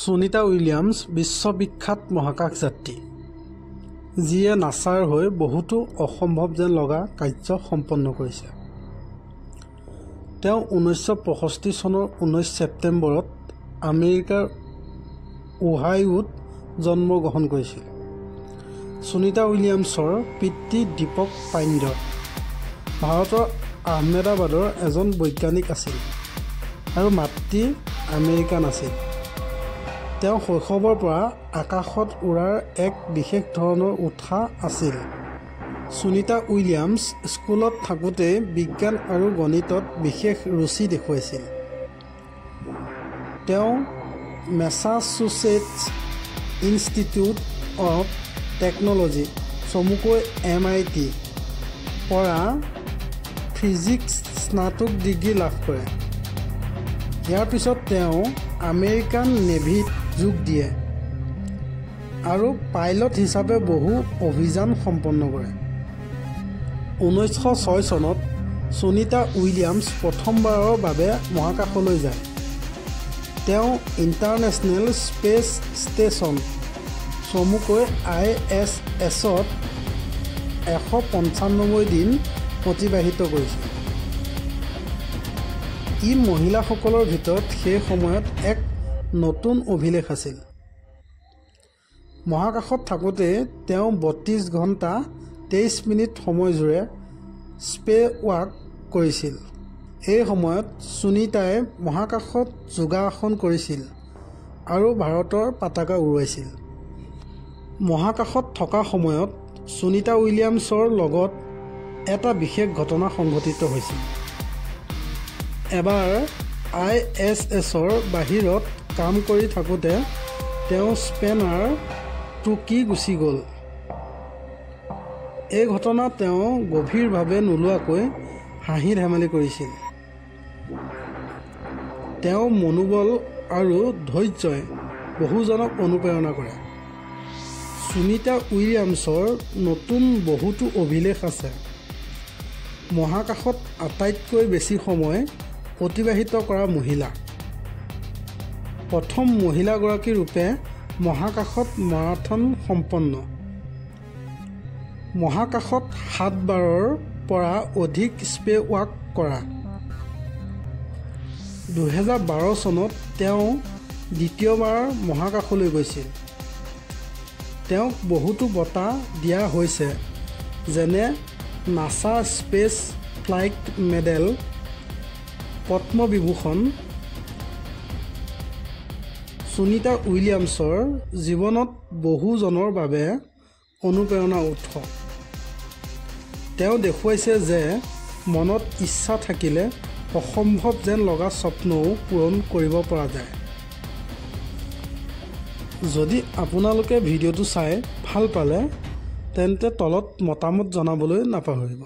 Sunita Williams বিশ্ববিখ্যাত মহাকাশ যাত্ৰী যিয়ে নাছাৰ হৈ বহুতো অসম্ভৱ যেন লগা কাৰ্য সম্পন্ন কৰিছে। তেওঁ 1965 চনৰ 19 ছেপ্টেম্বৰত আমেৰিকাৰ ওহাইওত জন্মগ্ৰহণ কৰিছিল। সুনিতা উইলিয়ামছৰ পিতৃ দীপক পাণ্ড্য ভাৰতৰ আহমেদাবাদৰ এজন বৈজ্ঞানিক আছিল আৰু মাতৃ আমেৰিকান আছিল। তেওঁ শৈশৱৰ পৰা আকাশত উৰাৰ এক বিশেষ ধৰণৰ উৎসাহ আছিল। সুনিতা উইলিয়ামছ স্কুলত থাকোঁতে বিজ্ঞান আৰু গণিতত বিশেষ ৰুচি দেখুৱাইছিল। তেওঁ মেছাচুচেটছ ইনষ্টিটিউট অৱ টেকন'লজি চমুকৈ MIT পৰা ফিজিক্স স্নাতক ডিগ্ৰী লাভ কৰে। ইয়াৰ পিছত তেওঁ আমেৰিকান নেভিত যোগ দিয়ে আৰু পাইলট হিচাপে বহু অভিযান সম্পন্ন কৰে। 1906 চনত সুনিতা উইলিয়ামছ প্ৰথমবাৰৰ বাবে মহাকাশলৈ যায়। তেওঁ ইণ্টাৰনেশ্যনেল স্পেচ ষ্টেচন চমুকৈ ISSত 195 দিন অতিবাহিত কৰিছিল। ই মহিলাসকলৰ ভিতৰত সেই সময়ত এক নতুন অভিলেখ আছিল। মহাকাশত থাকোঁতে তেওঁ 32 ঘণ্টা 23 মিনিট সময়জোৰে স্পেচৱাক কৰিছিল। এই সময়ত সুনিতাই মহাকাশত যোগাসন কৰিছিল আৰু ভাৰতৰ পতাকা উৰুৱাইছিল। মহাকাশত থকা সময়ত সুনিতা উইলিয়ামছৰ লগত এটা বিশেষ ঘটনা সংঘটিত হৈছিল। এবাৰ ISSৰ বাহিৰত কাম কৰি থাকোঁতে তেওঁ স্পেনাৰ টুকি গুচি গ'ল। এই ঘটনা তেওঁ গভীৰভাৱে নোলোৱাকৈ হাঁহি ধেমালি কৰিছিল। তেওঁৰ মনোবল আৰু ধৈৰ্যই বহুজনক অনুপ্ৰেৰণা কৰে। সুনিতা উইলিয়ামছৰ নতুন বহুতো অভিলেখ আছে। মহাকাশত আটাইতকৈ বেছি সময় অতিবাহিত কৰা মহিলা, প্ৰথম মহিলাগৰাকী ৰূপে মহাকাশত মাৰাথন সম্পন্ন, মহাকাশত 7 বাৰৰ পৰা অধিক স্পেচৱাক কৰা। 2012 চনত তেওঁ দ্বিতীয়বাৰ মহাকাশলৈ গৈছিল। তেওঁক বহুতো বঁটা দিয়া হৈছে যেনে NASA space flight medal, Padma Vibhushan. Sunita উইলিয়ামছৰ জীৱনত বহুজনৰ বাবে অনুপ্ৰেৰণা উৎস। তেওঁ দেখুৱাইছে যে মনত ইচ্ছা থাকিলে অসম্ভৱ যেন লগা স্বপ্নও পূৰণ কৰিব পৰা যায়। যদি আপোনালোকে ভিডিঅ'টো চাই ভাল পালে তেন্তে তলত মতামত জনাবলৈ নাপাহৰিব।